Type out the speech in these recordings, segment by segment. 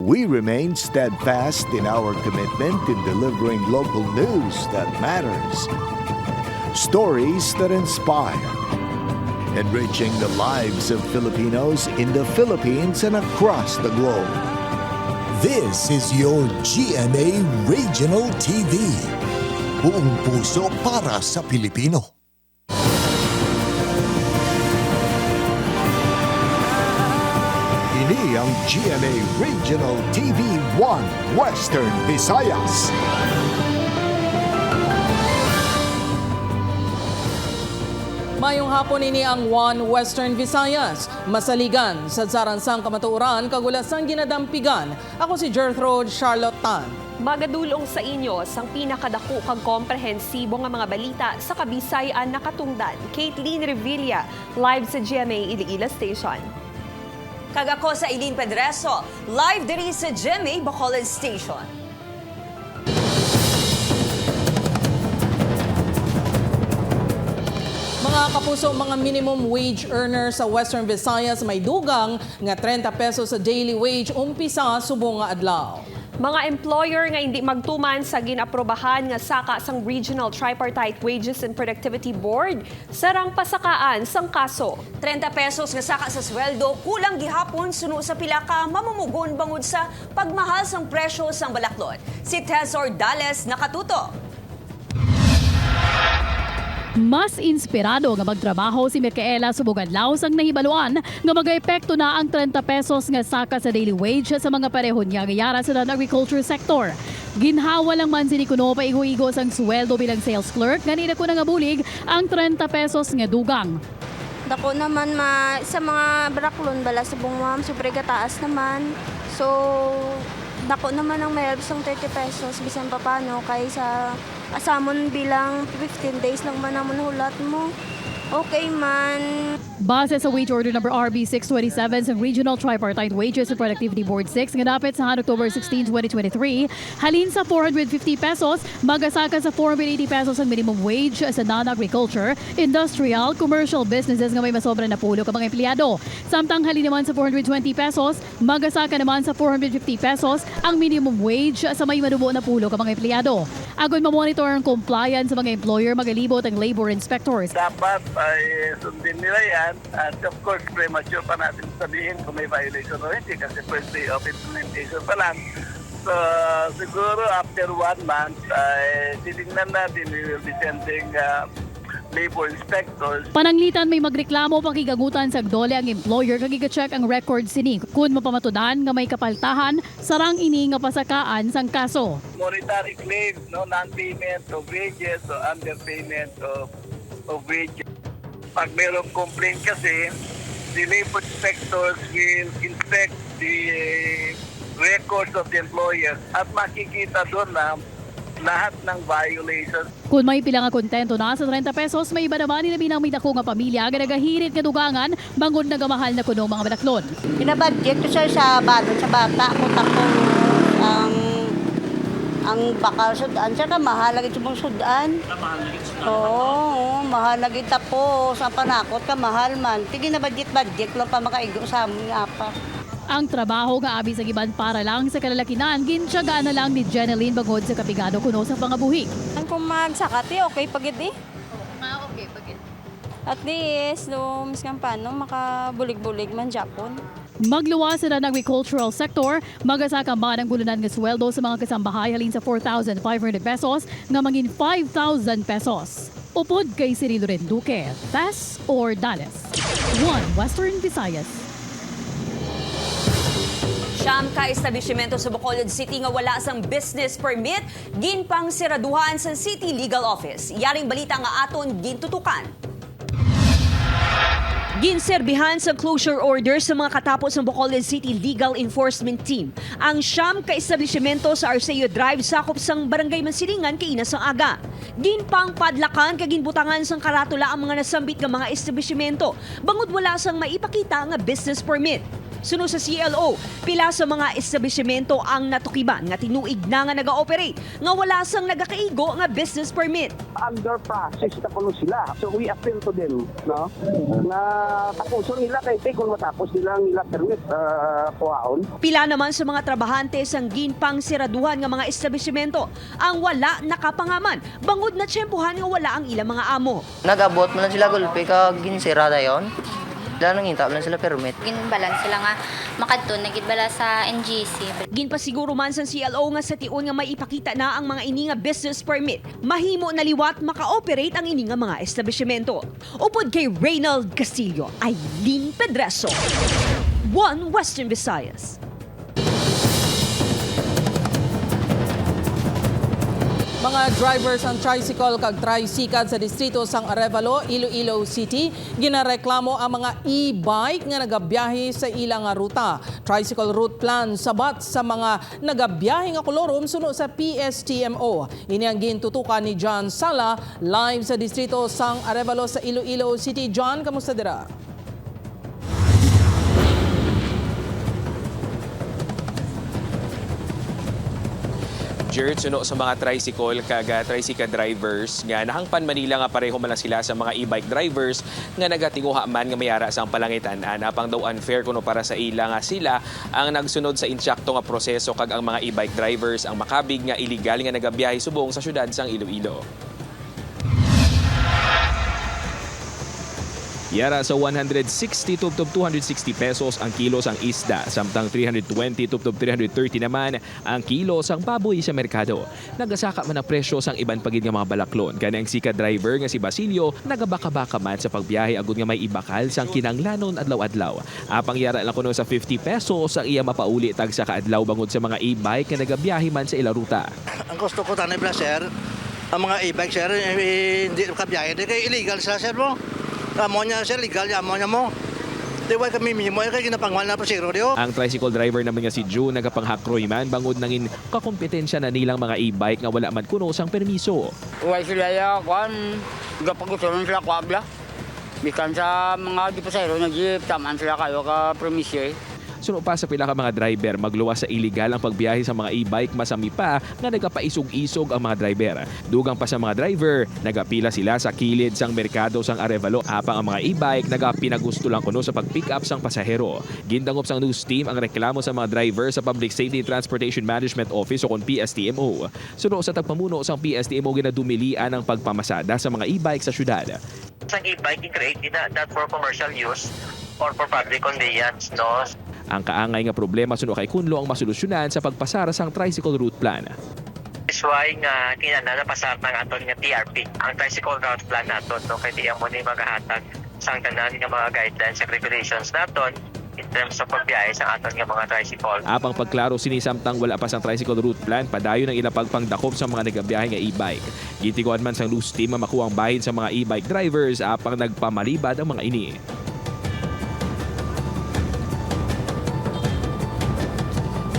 We remain steadfast in our commitment in delivering local news that matters. Stories that inspire. Enriching the lives of Filipinos in the Philippines and across the globe. This is your GMA Regional TV. Buong puso para sa Pilipino. Ini ang GMA Regional TV 1 Western Visayas. Mayong hapon ini ang One Western Visayas. Masaligan sa saransang kamatuoran, kagulasang ginadampigan. Ako si Gertrude Charlotte Tan. Magadulong sa inyo sang pinakadako kag komprehensibo nga mga balita sa Kabisayan nakatungdan. Caitlin Revilla, live sa GMA Iloilo Station. Kagako sa Eileen Pedreso, live diri sa GMA Bacolod Station. Mga kapuso, mga minimum wage earners sa Western Visayas may dugang nga 30 pesos sa daily wage umpisa subong nga adlaw. Mga employer nga hindi magtuman sa ginaprobahan nga saka sang Regional Tripartite Wages and Productivity Board sarang pasakaan sang kaso. 30 pesos nga saka sa sweldo kulang gihapon suno sa pila ka mamumugon bangod sa pagmahal sang presyo sang balaklon. Si Tess Ordales nakatuto. Mas inspirado nga magtrabaho si Micaela subong adlaw sang nahibaluan nga mag-epekto na ang 30 pesos nga saka sa daily wage sa mga pareho niya gayara sa agriculture sector. Ginhawa lang man si Nikuno paigo-igo sang sweldo bilang sales clerk ganina ko nga bulig ang 30 pesos nga dugang. Dako naman sa mga baraklon bala sa bungwam super kataas naman. So dako naman ang mayroon sang 30 pesos bisan pa paano kay sa asamon bilang 15 days lang man ang manuhulat mo. Okay man. Base sa Wage Order Number RB 627 sa Regional Tripartite Wages and Productivity Board 6 nga dapat sa October 16, 2023, halin sa 450 pesos, magasaka sa 480 pesos ang minimum wage sa non-agriculture, industrial, commercial businesses nga may masobra na pulo ka mga empleyado. Samtang halin naman sa 420 pesos, magasaka naman sa 450 pesos ang minimum wage sa may manubo na pulo ka mga empleyado. Agon mamonitor ang compliance sa mga employer, magalibot ang labor inspectors. Dapat ay sundin nila yan at of course premature pa natin sabihin kung may violation o hindi kasi first day of implementation pa lang. So siguro after 1 month ay titingnan natin, we will be sending labor inspectors. Pananglitan may magreklamo pakigagutan sa dole ang employer kag i-check ang record sini kun mapamatudan nga may kapaltahan sarang ini nga pasakaan sang kaso. Monetary claims, no, non-payment of wages o underpayment of wages. Pag mayroong complaint kasi, the labor inspectors will inspect the records of the employer at makikita doon na lahat ng violations. Kung may pila nga kontento na sa 30 pesos, may iba naman ni may dako nga pamilya nga nagahirit nga dugangan bangod nagamahal na kuno mga balaklon. Pinabudget ko sa balon sa bata ko tapos ang bakal sudan siya ka mahalagit sa mong sudan. Oo, mahalagit tapos sa panakot ka mahal man. Tige na budget lang pa makaigo sa amon nga pa. Ang trabaho nga abi sa giban para lang sa kalalakinan, gintiyagaan na lang ni Jeneline bangod sa kapigado kuno sa pangabuhi. Ang kung magsakati, okay pagid eh. Okay, pagit. At least, miskan paano, makabulig-bulig man Japon. Magluwas na ng agricultural sector, magasaka man ang bulunan nga sweldo sa mga kasambahay halin sa 4,500 pesos nga mangin 5,000 pesos. Upod kay Cirilo Renduque, Tess Ordales. One Western Visayas. Siyam ka establishmento sa Bacolod City nga wala sang business permit, ginpang siraduhan sa City Legal Office. Yaring balita nga aton gintutukan. Ginserbihan sa closure order sa mga katapos ng Bacolod City Legal Enforcement Team. Ang siyam ka establishmento sa Arceo Drive sakop sang Barangay Mansilingan kay Ina sang Aga. Ginpang padlakan kag ginbutangan sang karatula ang mga nasambit nga mga establishmento bangod wala sang maipakita nga business permit. Suno sa CLO, pila sa mga establishmento ang natukiban nga tinuig na nga naga-operate nga wala sang nagakaigo nga business permit. Under process na kuno sila. So we appeal to them, no? Na tapuson nila kay kung matapos nila permit kuhaon. Pila naman sa mga trabahante sang ginpang siraduhan nga mga establishmento ang wala nakapangaman bangod na tiyempohan nga wala ang ilang mga amo. Nag-abot mo lang sila gulpi kag ginsirada yon. Dahil nangita lang sila permit. Ginbalan sila nga makadto nagidbala sa NGC. Ginpasiguro man sa CLO nga sa tion nga may ipakita na ang mga ini nga business permit, mahimo na liwat maka-operate ang ini nga mga establishmento. Upod kay Reynald Castillo, Aileen Pedreso, One Western Visayas. Mga drivers ang tricycle kag tricycad sa distrito sang Arevalo, Iloilo City, ginareklamo ang mga e-bike nga nagabiyahe sa ilang nga ruta. Tricycle route plan sabat sa mga nagabiyahe nga kolorom suno sa PSTMO. Ini ang gintutukan ni John Sala live sa distrito sang Arevalo sa Iloilo City. John, kamusta dira? Jared, suno sa mga tricycle tricycle drivers nga nahangpan Manila nga pareho man lang sila sa mga e-bike drivers nga nagatinguha man nga mayara sa palangitan apang daw unfair kuno para sa ila nga sila ang nagsunod sa insyakto nga proseso kag ang mga e-bike drivers ang makabig nga illegal nga nagabiyahe subong sa syudad sang Iloilo. Yara sa 160 to 260 pesos ang kilo sang isda, samtang 320 to 330 naman ang kilo sang baboy sa merkado. Nagasaka man ang presyo sang iban pagid nga mga balaklon. Kani ang sika driver nga si Basilio nagabaka-baka man sa pagbiyahe agud nga may ibakal sang kinanglanon adlaw-adlaw. Apang yara lang kuno sa 50 pesos ang iya mapauli tag sa kaadlaw bangod sa mga e-bike nga nagabiyahe man sa ila ruta. Ang gusto ko tanay bla sir, ang mga e-bike sir hindi kabiyahe kay illegal sila sir mo. Amo niya sir, legal niya, amo niya mo. Di ba kami minimo, kaya ginapangwal na pasiro diyo. Ang tricycle driver naman nga si June nagapanghakroy man bangod nangin kakompetensya na nilang mga e-bike nga wala man kuno sang permiso. Uway sila ya, kwan, gapagutunan sila kwabla. Bikan sa mga dipasayro na jeep, tamaan sila kayo ka permiso eh. Suno pa sa pila ka mga driver magluwas sa illegal ang pagbiyahe sa mga e-bike masami pa nga nagapaisog-isog ang mga driver. Dugang pa sa mga driver, nagapila sila sa kilid sang merkado sang Arevalo apang ang mga e-bike nagapinagusto lang kuno sa pag-pick up sang pasahero. Gindangop sang news team ang reklamo sa mga driver sa Public Safety Transportation Management Office o kon PSTMO. Suno sa tagpamuno sang PSTMO ginadumilian ang pagpamasada sa mga e-bike sa syudad. Sang e-bike i-create not for commercial use or for public conveyance, no? Ang kaangay nga problema suno kay kunlo ang masolusyonan sa pagpasara sang tricycle route plan. That's why nga kinahanglan na pasar ng aton nga TRP, ang tricycle route plan naton, no? Kaya di mo ni magahatag sang tanan nga mga guidelines and regulations naton in terms of pagbiyahe sa aton nga mga tricycle. Apang pagklaro sinisamtang wala pa sang tricycle route plan, padayon ang ilang pagpangdakop sa mga nagabiyahe nga e-bike. Gitiguan man sang news team ang makuha ang bahin sa mga e-bike drivers apang nagpamalibad ang mga ini.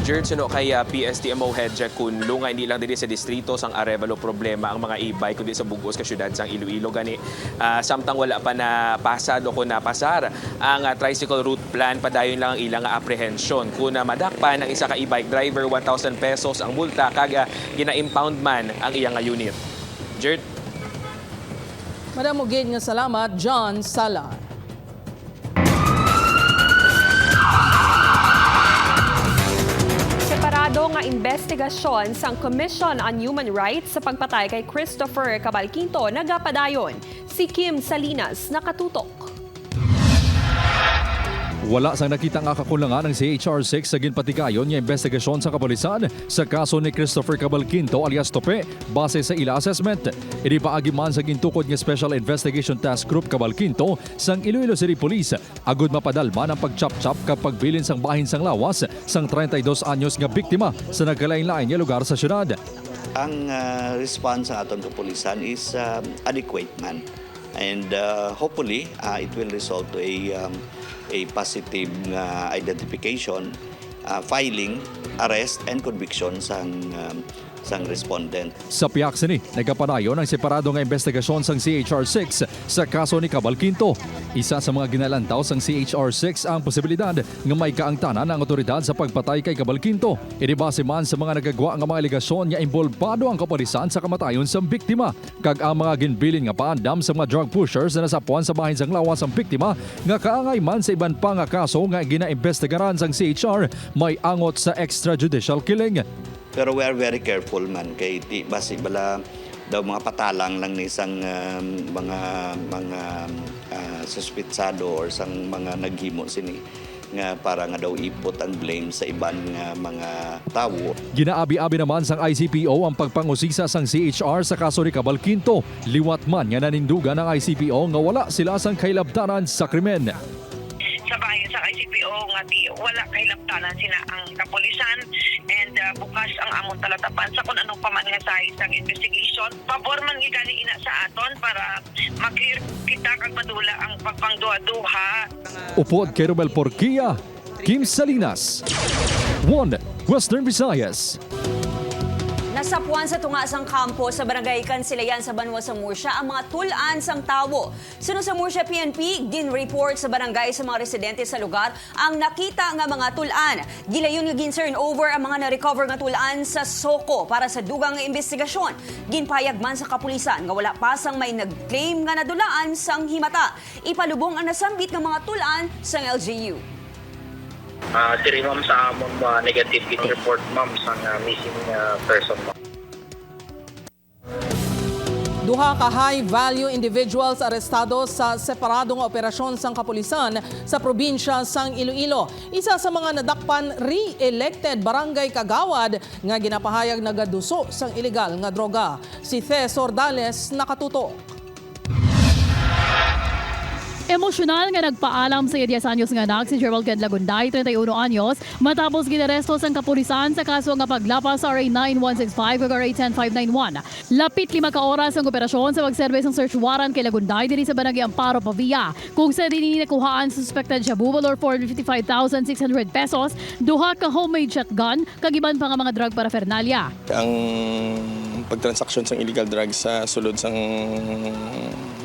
Jared, suno kay PSTMO head check kung lungay hindi lang dili sa distrito sang Arevalo problema ang mga e-bike kundi sa bugos ka syudad sang Iloilo gani. Samtang wala pa na pasad o kung napasar ang tricycle route plan, padayon lang ang ilang apprehension. Kung madakpan ang isa ka e-bike driver 1,000 pesos ang multa kag gina-impound man ang iyang unit. Jared? Madam Ugid nga salamat, John Sala. Separado nga investigasyon sang Commission on Human Rights sa pagpatay kay Christopher Cabalquinto nagapadayon. Si Kim Salinas nakatutok. Wala sang nakita nga kakulangan ng CHR-6 sa ginpatikayon nga investigasyon sa kapulisan sa kaso ni Christopher Cabalquinto alias Tope base sa ila assessment. Inipaagi man sa gintukod nga Special Investigation Task Group Cabalquinto sang Iloilo City Police agud mapadalman ang pagchap-chap kapag bilin sang bahin sang lawas sang 32 anyos nga biktima sa nagkalain-lain nga lugar sa syudad. Ang response sa aton kapulisan is adequate man. And hopefully it will result to a positive identification, filing, arrest, and conviction sang sang respondent. Sa piyak sini, nagkapadayon ang separado nga investigasyon sang CHR6 sa kaso ni Cabalquinto. Isa sa mga ginalantaw sang CHR6 ang posibilidad nga may kaangtanan ang otoridad sa pagpatay kay Cabalquinto. Inibase man sa mga nagagawa nga mga aligasyon nga involvado ang kapulisan sa kamatayon sang biktima. Kag ang mga ginbilin nga paandam sa mga drug pushers na nasapuan sa bahin sang lawas ang biktima nga kaangay man sa iban pa nga kaso nga ginaimbestigaran sang CHR may angot sa extrajudicial killing. Pero we are very careful man kay di basi bala daw mga patalang lang ni sang mga suspitsado or sang mga naghimo sini nga para nga daw ipot ang blame sa iban nga mga tawo. Ginaabi-abi naman sang ICPO ang pagpangusisa sang CHR sa kaso ni Cabalquinto. Liwat man nga nanindugan ng ICPO nga wala sila sang kailabtanan sa krimen. Sa bayan sa ICPO nga di wala kay laptanan sina ang kapulisan and bukas ang among talatapan sa kung anong paman nga sa investigation. Pabor man gani ina sa aton para maklear kita kag madula ang pagpangduha-duha. Upod kay Romel Porquia, Kim Salinas, 1 Western Visayas. Nasapuan sa tunga sang kampo sa Barangay Kansilayan sa Banwa sa Murcia ang mga tulan sang tawo. Suno sa Murcia PNP, gin-report sa barangay sa mga residente sa lugar ang nakita nga mga tulan. Gilayon nga gin-turn over ang mga na-recover nga tulan sa Soko para sa dugang nga investigasyon. Ginpayag man sa kapulisan nga wala pa sang may nag-claim nga nadulaan sang himata. Ipalubong ang nasambit nga mga tulan sang LGU. Siri ma'am sa among negative hit report ma'am sa missing person ma'am. Duha ka high-value individuals arestado sa separadong operasyon sang kapulisan sa probinsya sang Iloilo. Isa sa mga nadakpan re-elected barangay kagawad nga ginapahayag nagaduso sang illegal nga droga. Si Thes Ordales nakatuto. Emosyonal nga nagpaalam sa 10 anyos nga anak si Gerald Lagunday, 31 anyos, matapos ginaresto sang kapulisan sa kaso nga paglapas sa RA 9165 ug RA 10591. Lapit 5 ka oras ang operasyon sa pagserbis ng search warrant kay Lagunday diri sa Barangay Amparo, Pavia. Kung sa dinhi nakuhaan sa suspected shabu valor 455,600 pesos, duha ka homemade shotgun, kag iban pa nga mga drug paraphernalia. Ang pagtransaksyon sang illegal drugs sa sulod sang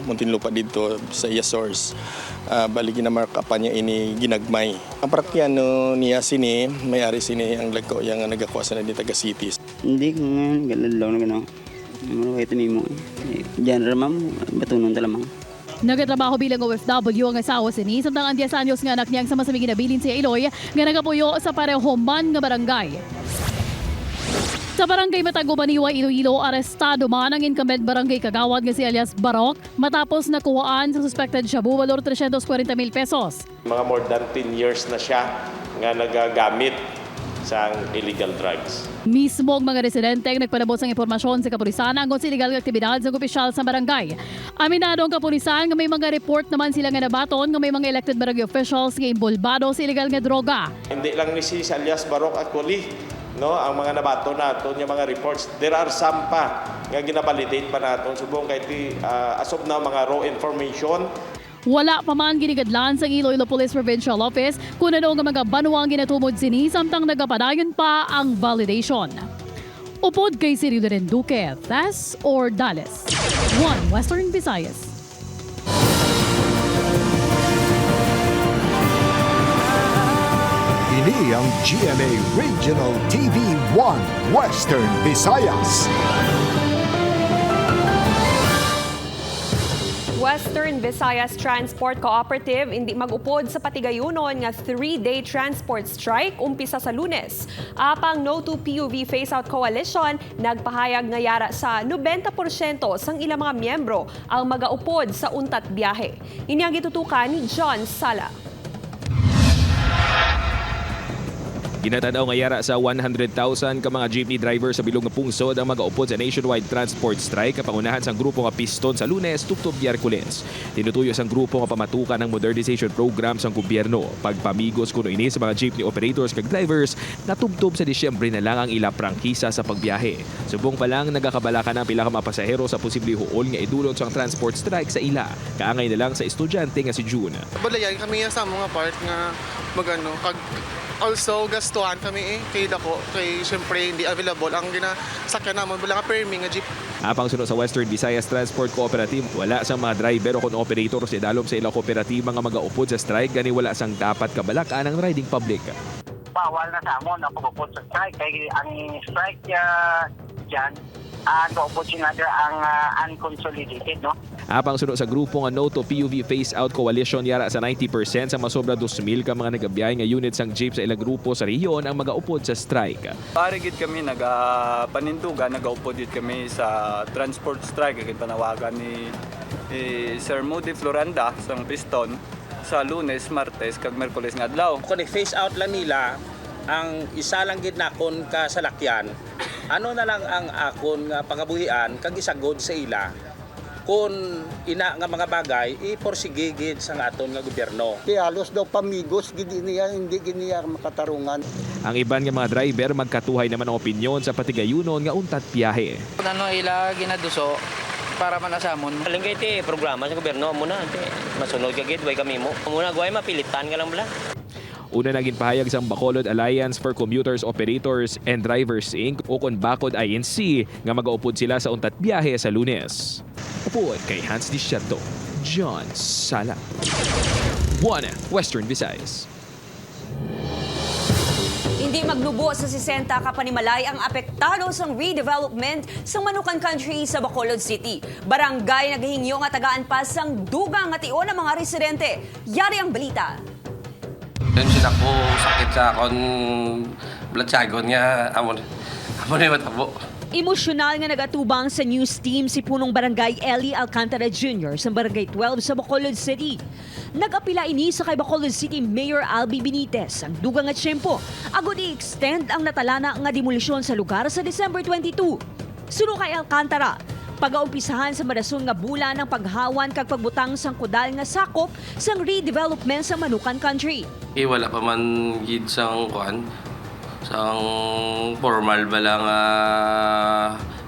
Muntinlupa dito sa iya source. Bali ginamark up niya ini ginagmay. Ang pratyano niya sini, may-ari sini ang lagko yang nagakuha sa na dito taga cities. Hindi ko nga galalaw na gano'n. Ano ito ni mo? Diyan ramam, batunon talamang. Nagatrabaho bilang OFW ang asawa si Ni, samtang ang 10 anyos nga anak niyang sa masaming ginabilin si Iloy nga nagapuyo sa pareho man nga barangay. Sa barangay Matagubaniwa, Iloilo, arestado man ang incumbent barangay kagawad nga si alias Barok matapos nakuhaan sa suspected shabu valor 340,000 pesos. Mga more than 10 years na siya nga nagagamit sa illegal drugs. Mismo ang mga residente ang nagpalabot sa impormasyon sa kapulisan angkon sa illegal aktibidad sa opisyal sa barangay. Aminado ang kapulisan nga may mga report naman sila nga nabaton nga may mga elected barangay officials nga involvado sa illegal nga droga. Hindi lang ni si alias Barok actually. No, ang mga nabato naton yung mga reports, there are some pa nga ginabalidate pa naton subong kay as of now mga raw information. Wala pa man ginigadlan sa Iloilo Police Provincial Office kung ano nga mga banuang ginatumod sini samtang nagapadayon pa ang validation. Upod kay Cirilo Renduque, Thes Ordales, 1 Western Visayas. Ini ang GMA Regional TV 1 Western Visayas. Western Visayas Transport Cooperative hindi mag-upod sa patigayunon nga 3-day transport strike umpisa sa Lunes. Apang No to PUV Phase-Out Coalition nagpahayag nga yara sa 90% sang ilang mga miyembro ang magaupod sa untat biyahe. Ini ang gitutukan ni John Sala. Ginatanaw nga yara sa 100,000 ka mga jeepney driver sa bilog nga pungsod ang magaupod sa nationwide transport strike kapangunahan sang grupo nga Piston sa Lunes tubtob Miyerkules. Tinutuyo sang grupo nga pamatukan ng modernization program sang gobyerno. Pagpamigos kuno ini sa mga jeepney operators kag drivers na tubtob sa Disyembre na lang ang ila prangkisa sa pagbiyahe. Subong pa lang nagakabalakan ang pila ka mga pasahero sa posible huol nga idulot sang transport strike sa ila. Kaangay na lang sa estudyante nga si June. Balayan kami sa mga part nga magano kag Also, gastuhan kami kay dako. Kay siyempre hindi available ang ginasakyan naman. Wala nga perming nga jeep. Apang sunod sa Western Visayas Transport Cooperative, wala sang mga driver o kon operator sa idalom sa ilang kooperatiba nga magaupod sa strike gani wala sang dapat kabalakan ang riding public. Bawal na sa amon na pag-upod sa strike kay ang strike dyan gaupod sinadra ang unconsolidated, no? Apang sunod sa grupo nga No to PUV Phase Out Coalition yara sa 90% sa masobra 2,000 ka mga nagabiyay nga units ang jeep sa ilang grupo sa rehiyon ang magaupod sa strike. Parigid kami nagapanindugan, nagaupod yun kami sa transport strike kay panawagan ni Sir Moody Floranda sa Piston sa Lunes, Martes kag Miyerkules nga adlaw. Kung i-phase out lang nila ang isa lang gid nakon ka salakyan, ano na lang ang akon nga pangabuhian kag isagod sa ila kung ina nga mga bagay iporsigigid sa aton nga gobyerno. Kaya halos daw pamigos hindi niya makatarungan. Ang iban nga mga driver magkatuhay naman ang opinyon sa patigayunon nga untat biyahe. Ano ila ginaduso para manasamon. Alingay ti programa sa gobyerno muna masunod kagid way kami mo. Muna guay mapilitan ka lang bala. Una naging pahayag sa Bacolod Alliance for Commuters, Operators and Drivers Inc. o kon Bacod INC nga magaupod sila sa untat biyahe sa Lunes. Upod kay Hans Disciato, John Sala. 1 Western Visayas. Hindi maglubo sa 60 ka panimalay ang apektado sa redevelopment sa Manukan Country sa Bacolod City. Barangay naghihingyo nga tagaan pa sang dugang nga tion ng mga residente. Yari ang balita. Tension ako, sakit sa akong blatsagon nga amon na matabo. Emosyonal nga nagatubang sa news team si punong barangay Eli Alcantara Jr. sa barangay 12 sa Bacolod City. Nag-apila ini sa kay Bacolod City Mayor Albi Benitez ang dugang nga tiyempo agud i-extend ang natalana nga demolisyon sa lugar sa December 22. Suno kay Alcantara, pag-aumpisahan sa madason nga bulan ng paghawan kag pagbutang sang kudal nga sakop sang redevelopment sa Manukan Country. Wala pa man gid sang kuan sang formal ba lang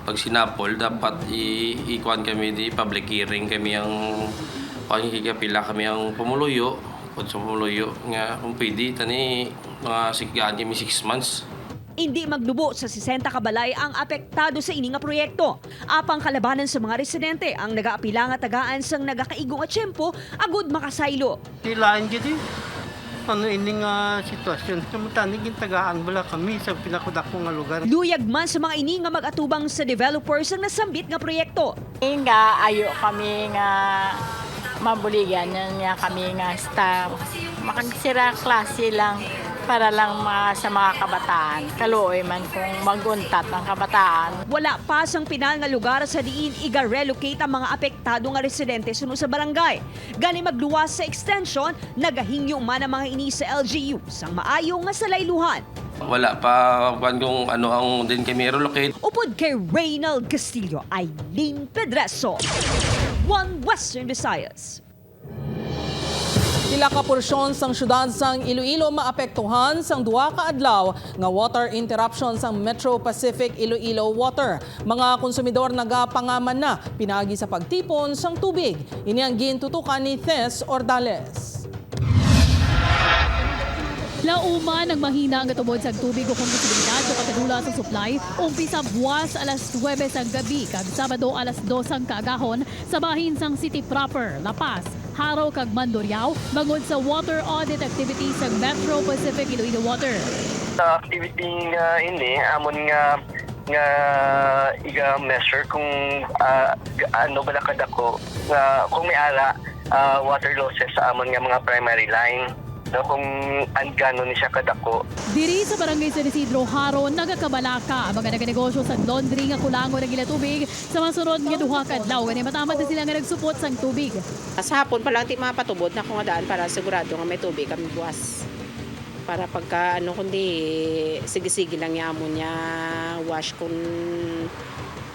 pag sinapol dapat ikuan kami di public hearing kami ang pagkikapila kami ang pamuluyo kung sa pamuluyo nga kung pwede tani mga sigaan kami 6 months. Hindi maglubo sa 60 kabalay ang apektado sa ini nga proyekto. Apang kalabanan sa mga residente ang nagaapila nga tagaan sang nagakaigo nga tiyempo agud makasaylo. Kailangan gid ano ini nga sitwasyon. Samutani gintagaan bala kami sa pinakudako nga lugar. Luyag man sa mga ini nga mag-atubang sa developers ang nasambit nga proyekto. Nga ayo kami nga mabuligan niya kami nga staff. Makagsira klase lang para lang sa mga kabataan. Kaluoy man kung maguntat ang kabataan. Wala pa sang pinal nga lugar sa diin iga-relocate ang mga apektado nga residente suno sa barangay. Gani magluwas sa extension, nagahingyo man ang mga ini sa LGU sang maayo nga salayluhan. Wala pa kung ano ang din kami relocate. Upod kay Reynald Castillo, Aileen Pedreso. 1 Western Visayas. Pila ka porsyon sang syudad sang Iloilo maapektuhan sang duha ka adlaw nga water interruption sang Metro Pacific Iloilo Water. Mga konsumidor nagapangaman na pinagi sa pagtipon sang tubig. Ini ang gintutukan ni Thes Ordales. Lauman ang mahina ang gatubod sa tubig o kondisibilidad sa pagkadula sa supply. Umpisa buwas alas 9 sang gabi kag Sabado alas 2 sang kaagahon sa bahin sang city proper, La Paz, Haro kag Mandurriao bangod sa water audit activities sa Metro Pacific Iloilo Water. Sa activity nga ini amon nga iga-measure kung ano bala kadako nga kung may ara water losses sa amon nga mga primary line. No, kung gano'n ni siya kadako. Diri sa barangay San Isidro, Haro, nagakabalaka ang mga naganegosyo sa laundry nga kulango ng tubig sa masunod nga duha ka adlaw. Gani matamad na sila nga nagsupot sang tubig. Sa hapon pa lang mga patubod na kung daan para sigurado nga may tubig kami buwas. Para pagka kundi sige-sige lang yamon niya wash kung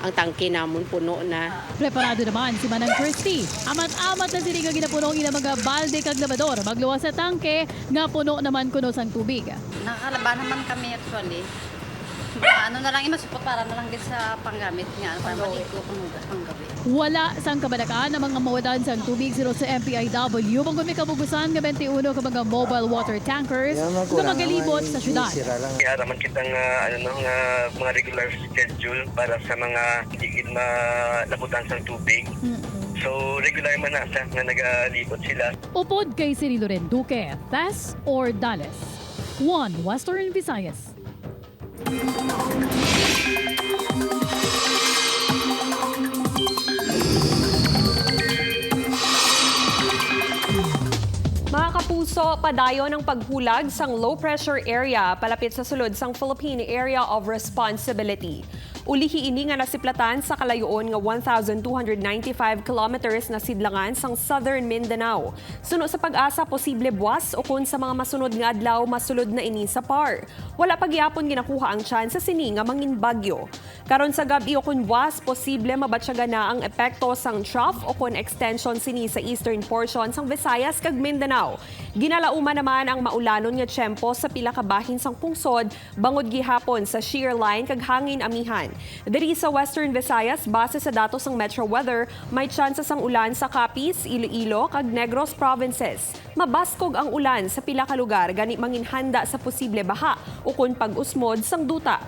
ang tangke namon puno na. Preparado naman si Manang Christy. Amat-amat na sila nga ginapunong ina mga balde kag labador. Magluwas sa tangke nga puno naman kuno sang tubig. Nakalaban naman kami actually. Ano na lang imasupot para na lang din sa panggamit nga, para maligo, panghugas, panggabi. Wala sang kabalakaan ng mga mawadan sang tubig siro sa MPIW. Manggun may kabugusan ng 21 ka mga mobile water tankers na magalibot sa syudad. Kaya naman kitang mga regular schedule para sa mga hindi malabutan sa tubig. So regular man na siya nga nagalibot sila. Upod kay Cirilo Renduque, Tess or Dallas. 1 Western Visayas. Mga kapuso, padayon ang paghulag sang low pressure area palapit sa sulod sang Philippine Area of Responsibility. Ulihi ini nga nasiplatan sa kalayoon nga 1,295 kilometers na sidlangan sang Southern Mindanao. Suno sa pag-asa posible buwas o kung sa mga masunod nga adlaw masulod na ini sa PAR. Wala pagyapon ginakuha ang chance sa sini nga mangin bagyo. Karon sa gabi o kung buwas posible mabatyaga na ang epekto sang trough o kung extension sini sa eastern portion sang Visayas kag Mindanao. Ginalauman naman ang maulanon nga tiyempo sa pila ka bahin sang pungsod bangod gihapon sa shear line kag hangin amihan. Diri sa Western Visayas, base sa datos ng Metro Weather, may tsansa sang ulan sa Capiz, Iloilo, kag Negros provinces. Mabaskog ang ulan sa pila ka lugar gani manginhanda sa posible baha o kun pag-usmod sang duta.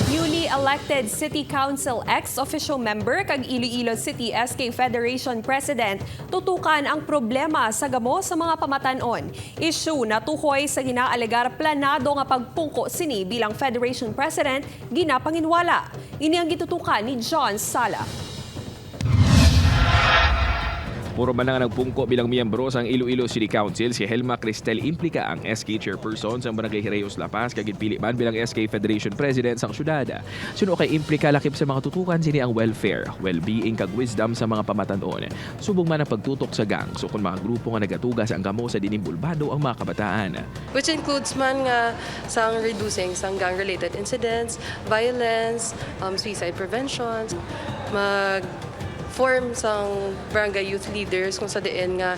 Newly elected City Council ex-official member kag Iloilo City SK Federation President tutukan ang problema sa gamo sa mga pamatanon. Issue na tuhoy sa ginaalegar planado nga pagpungko sini bilang Federation President ginapanginwala. Ini ang gitutukan ni John Sala. Puro man nga nagpungko bilang miyembro sang Iloilo City Council si Helma Cristel implika ang SK Chairperson sang Barangay Hirayos Lapas kag ginpili man bilang SK Federation President sang syudad. Suno kay implika lakip sa mga tutukan sini ang welfare, well-being kag wisdom sa mga pamatanon. Subong man ang pagtutok sa gang so kung mga grupo nga nagatugas ang gamo sa dinimbulbado ang mga kabataan. Which includes man nga sang reducing sang gang-related incidents, violence, suicide prevention, form sang barangay youth leaders kung sa diin nga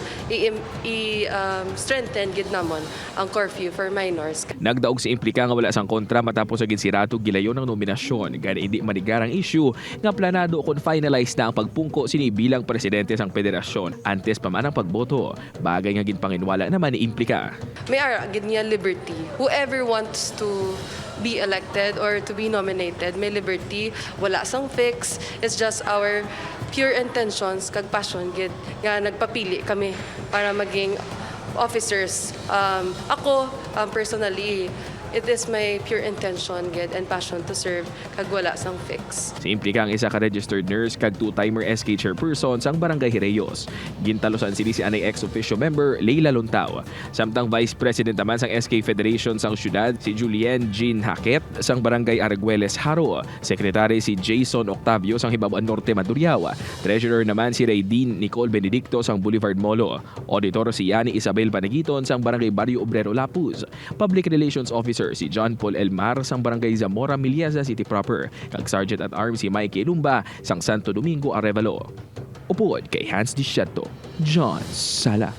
i-strengthen gid namon ang curfew for minors. Nagdaog si implika nga wala sang kontra matapos sa ginsirato gilayon ng nominasyon gani hindi manigarang issue nga planado kon finalize na ang pagpungko sini bilang presidente sang federasyon antes pa man ang pagboto. Bagay nga ginpanginwala naman ni implika. May ara gid niya liberty. Whoever wants to be elected or to be nominated may liberty. Wala sang fix. It's just our pure intentions kag passion gid nga nagpapili kami para maging officers. Ako personally, it is my pure intention gid and passion to serve kag wala sang fix. Si implika ang isa ka registered nurse kag two-timer SK Chairperson sang Barangay Hirayos. Gintalosan sini si anay ex-officio member Leila Lontao. Samtang Vice President naman sang SK Federation sang syudad si Julienne Jean Haquet sang Barangay Arguelles Haro. Secretary si Jason Octavio sang Hibabuan Norte Maduriao. Treasurer naman si Raydeen Nicole Benedicto sang Boulevard Molo. Auditor si Yani Isabel Panagiton sang Barangay Barrio Obrero Lapuz. Public Relations Officer si John Paul Elmar sang Barangay Zamora Miliaza City Proper. Kag Sergeant at Arms si Mikey Lumba sang Santo Domingo Arevalo. Upod kay Hans Disciato, John Sala.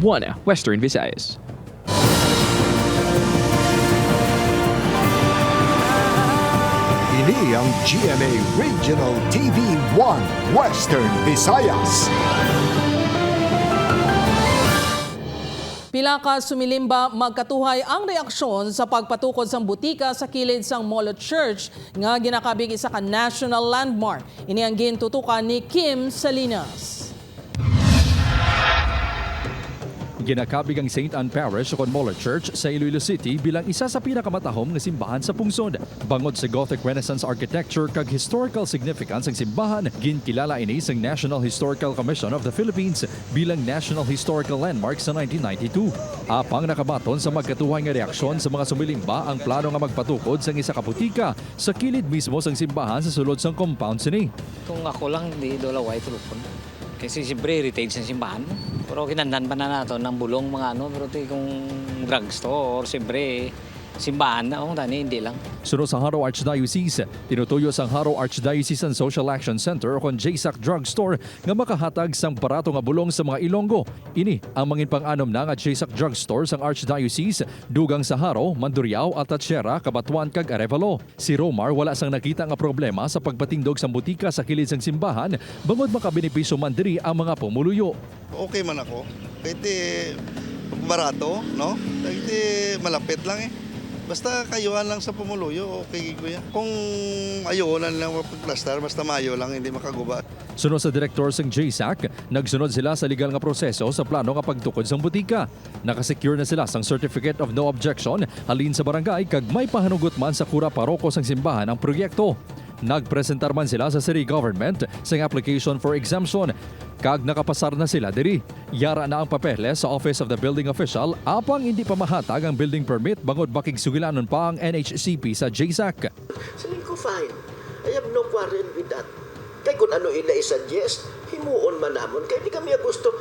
1 Western Visayas. Ini ang GMA Regional TV 1 Western Visayas. Pila ka sumilimba magkatuhay ang reaksyon sa pagpatukod sang butika sa kilid sang Molo Church nga ginakabig isa ka national landmark. Ini ang gintutukan ni Kim Salinas. Ginakabig ang St. Anne Parish o Molo Church sa Iloilo City bilang isa sa pinakamatahom nga simbahan sa pungsod. Bangod sa Gothic Renaissance architecture kag historical significance ang simbahan, ginkilala ini sa National Historical Commission of the Philippines bilang National Historical Landmark sa 1992. Apang nakabaton sa magkatuhay nga reaksyon sa mga sumilimba ang plano nga magpatukod sa isa ka butika sa kilid mismo sang simbahan sa sulod sang compound sini. Kung ako lang, di dolaway tulupon. Kasi siyempre heritage ng simbahan. Pero kinandan pa na nato ng bulong mga ano, pero kung drugstore, siyempre simbahan na akong tani, hindi lang. Sunod sa Haro Archdiocese, tinutuyo sang Haro Archdiocesan Social Action Center o JSAC Drugstore nga makahatag sang barato nga bulong sa mga Ilonggo. Ini ang mangin pang-anom na nga JSAC Drugstore sang Archdiocese dugang sa Haro, Mandurriao at Tatxera, Cabanatuan kag Arevalo. Si Romar wala sang nakita nga problema sa pagpatindog sa butika sa kilid sang simbahan bangod makabenepisyo man diri ang mga pumuluyo. Okay man ako. Kahit barato, no? Kahit malapit lang eh. Basta kayuhan lang sa pumuluyo, okay ko yan. Kung ayunan lang mapagplastar, basta mayo lang, hindi makaguba. Sunod sa direktor ng JSAC, nagsunod sila sa legal nga proseso sa plano nga pagtukod sa butika. Nakasecure na sila sang Certificate of No Objection halin sa barangay kag may pahanugot man sa kura paroko sang simbahan ang proyekto. Nagpresentar man sila sa city government sa application for exemption. Kag nakapasar na sila diri. Yara na ang papeles sa Office of the Building Official apang hindi pa mahatag ang building permit bangod bakig sugilanon pa ang NHCP sa JSAC. Sabihin ko, fine. I have no quarrel with that. Kaya kung ano ila isa-suggest, himuon man namon. Kaya di kami gusto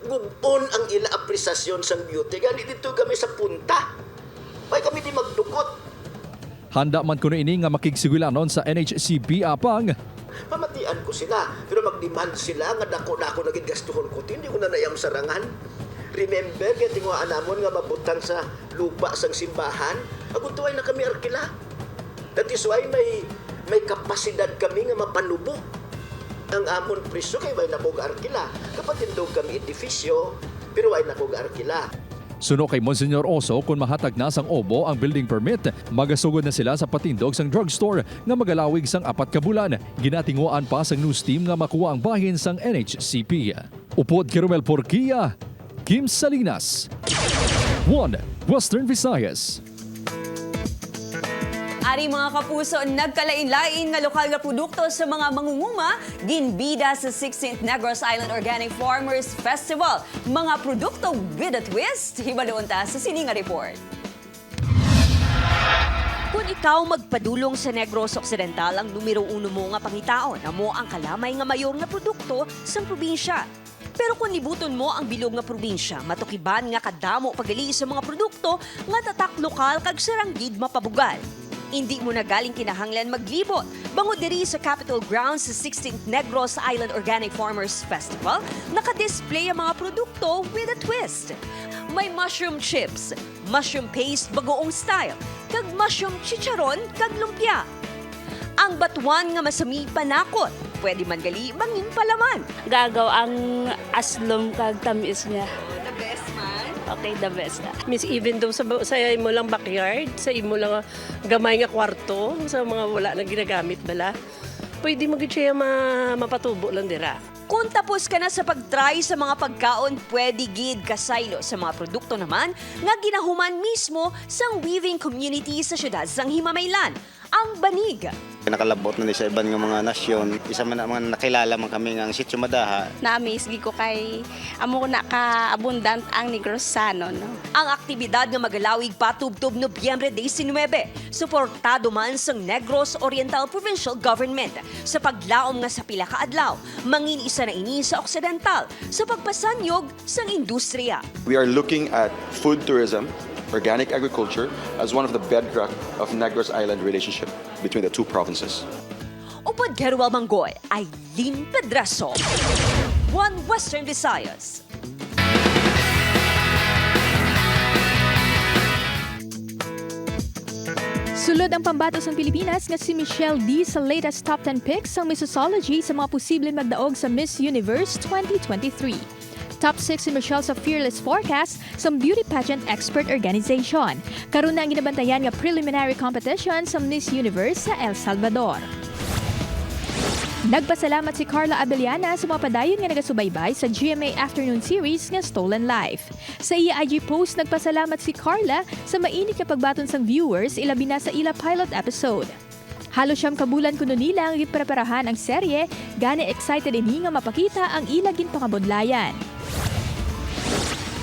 gubon ang ila apresasyon sa beauty. Gani dito kami sa punta. May kami di magdukot. Handa man kuno ini nga makigsugilanon sa NHCP apang pamatian ko sila, pero mag-demand sila nga dako-dako naging gastuhon ko. Hindi ko na nayam sarangan. Remember, kaya tinguhaan namon nga mabutang sa lupa sang simbahan, aguntuay na kami arkila. That is why may kapasidad kami nga mapanubo. Ang amon presyo kay may nakog arkila. Kapatindog kami edifisyo, pero ay nakog arkila. Suno kay Monsignor Oso kung mahatag na sang obo ang building permit, magasugod na sila sa patindog sang drugstore nga magalawig sang 4 ka bulan. Ginatinguan pa sang news team nga makuha ang bahin sang NHCP. Upod Kirumel Porquia, Kim Salinas, 1 Western Visayas. Ari mga kapuso, nagkalain-lain nga lokal nga produkto sa mga mangunguma, ginbida sa 16th Negros Island Organic Farmers Festival. Mga produkto with a twist, hibaloon ta sa Sininga Report. Kung ikaw magpadulong sa Negros Occidental, ang numero 1 mo nga pangitaon, amo ang kalamay nga mayor nga produkto sa probinsya. Pero kung nibuton mo ang bilog nga probinsya, matukiban nga kadamo pagali sa mga produkto nga tatak lokal kag saranggid mapabugal. Hindi mo na galing kinahanglan maglibot. Bangod diri sa Capitol Grounds sa 16th Negros Island Organic Farmers Festival, naka-display ang mga produkto with a twist. May mushroom chips, mushroom paste bagoong style, kag mushroom chicharon kag lumpia. Ang batuan nga masami panakot, pwede man gali mangin palaman. Gagaw ang aslom kag tamis niya. The best man? Okay, the best na. Miss, even though sa imo lang backyard, sa imo lang gamay nga kwarto, sa mga wala na ginagamit bala, pwede mag-siya mapatubo lang dira. Kung tapos ka na sa pag-try sa mga pagkaon, pwede gid kasaylo sa mga produkto naman nga ginahuman mismo sa weaving community sa syudad sang Himamaylan, ang banig. Nakalabot na ni sa ibang mga nasyon. Isa man na mga nakilala man kami ng Sitio Madaha. Na-amaze ko kay amo na ka-abundant ang Negrosano. No? Ang aktibidad nga magalawig patubtob Nobyembre 19, suportado man sa Negros Oriental Provincial Government sa paglaom nga sa pila ka adlaw. Mangin isa na ini sa Occidental sa pagpasanyog sang industriya. We are looking at food tourism, organic agriculture as one of the bedrock of Negros Island relationship between the two provinces. Upod Geruel Manggoy, Aileen Pedraso, 1 Western Visayas. Sulod ang pambatos ng Pilipinas nga si Michelle D sa latest top 10 picks ang Missology sa mga posibleng magdaog sa Miss Universe 2023. Top 6 si Michelle sa Fearless Forecast sa beauty pageant expert organization. Karon na ang ginabantayan nga preliminary competition sa Miss Universe sa El Salvador. Nagpasalamat si Carla Abellana sa mga padayon nga nagasubaybay sa GMA Afternoon Series nga Stolen Life. Sa iya IG post, nagpasalamat si Carla sa mainit nga pagbaton sang viewers ilabi na sa ila pilot episode. Halos siyam kabulan kuno nila ang gipreparahan ang serye, gani excited ini nga mapakita ang ilagin pangabudlayan.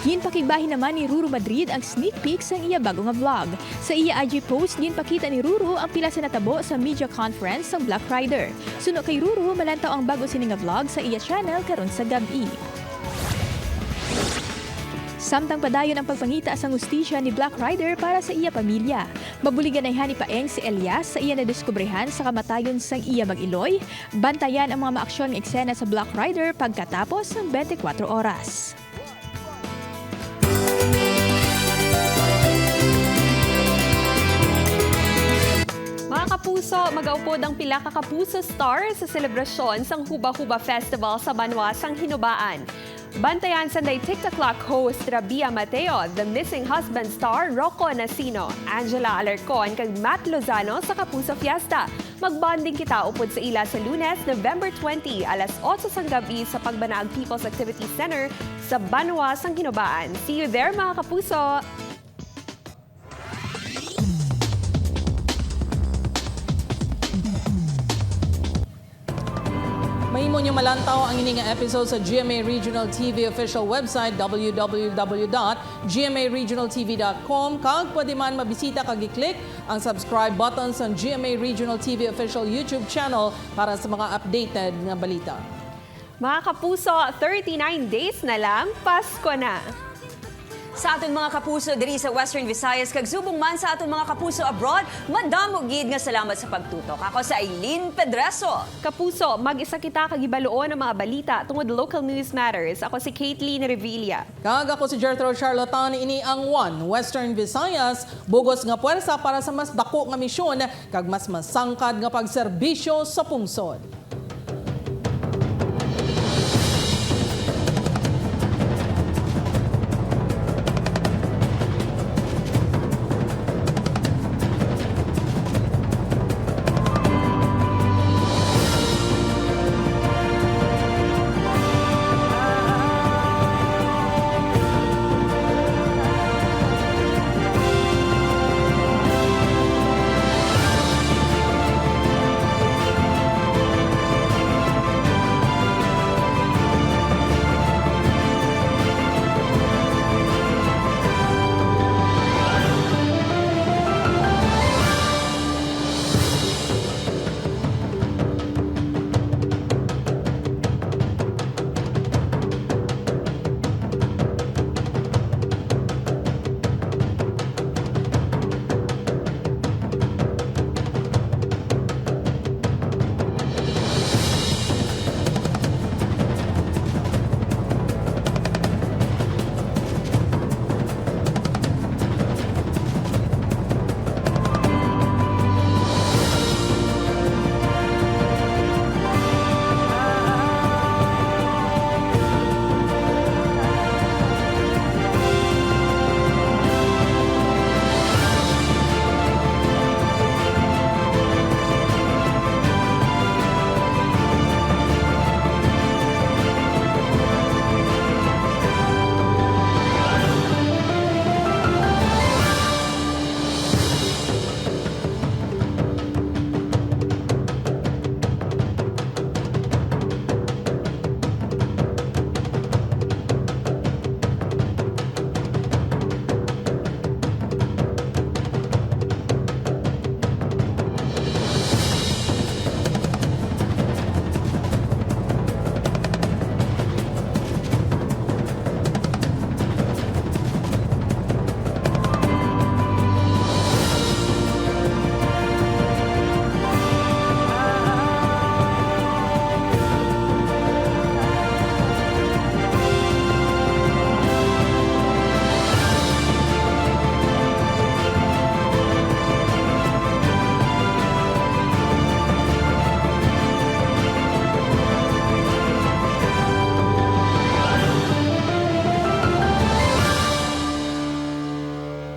Ginpakigbahin naman ni Ruru Madrid ang sneak peek sa iya bago nga vlog. Sa iya IG post, ginpakita ni Ruru ang pila sa natabo sa media conference ng Black Rider. Suno kay Ruru, malantaw ang bago sini nga vlog sa iya channel karon sa gabi. Samtang padayon ang pagpangita sa hustisya ni Black Rider para sa iya pamilya. Mabuliganayhan ni Paeng si Elias sa iya nadiskubrihan sa kamatayon sang iya mag-iloy. Bantayan ang mga maaksyon ng eksena sa Black Rider pagkatapos ng 24 oras. Mga kapuso, mag-aupod ang pila ka kapuso star sa selebrasyon sang Huba Huba Festival sa Banwa sang Hinubaan. Bantayan Sunday TikTok host Rabia Mateo, The Missing Husband star Rocco Nasino, Angela Alarcon kag Matt Lozano sa Kapuso Fiesta. Magbonding kita upod sa ila sa Lunes, November 20, alas 8 sang gabi sa Pagbanag People's Activity Center sa Banwa sang Hinubaan. See you there mga kapuso! Mahimo nyo malantaw ang ining episode sa GMA Regional TV official website www.gmaregionaltv.com kag pwede man mabisita kag i-click ang subscribe button sa GMA Regional TV official YouTube channel para sa mga updated na balita. Mga kapuso, 39 days na lang, Pasko na! Sa aton mga kapuso diri sa Western Visayas kag subong man sa aton mga kapuso abroad, madamo gid nga salamat sa pagtutok. Ako sa Eileen Pedreso. Kapuso, mag-isa kita kag ibaluon ang mga balita tungod local news matters. Ako si Caitlin Revilla. Kag ako si Gertrude Charlatan, ini ang One Western Visayas, bugos nga puwersa para sa mas dako nga misyon kag mas masangkad nga pagserbisyo sa pungsod.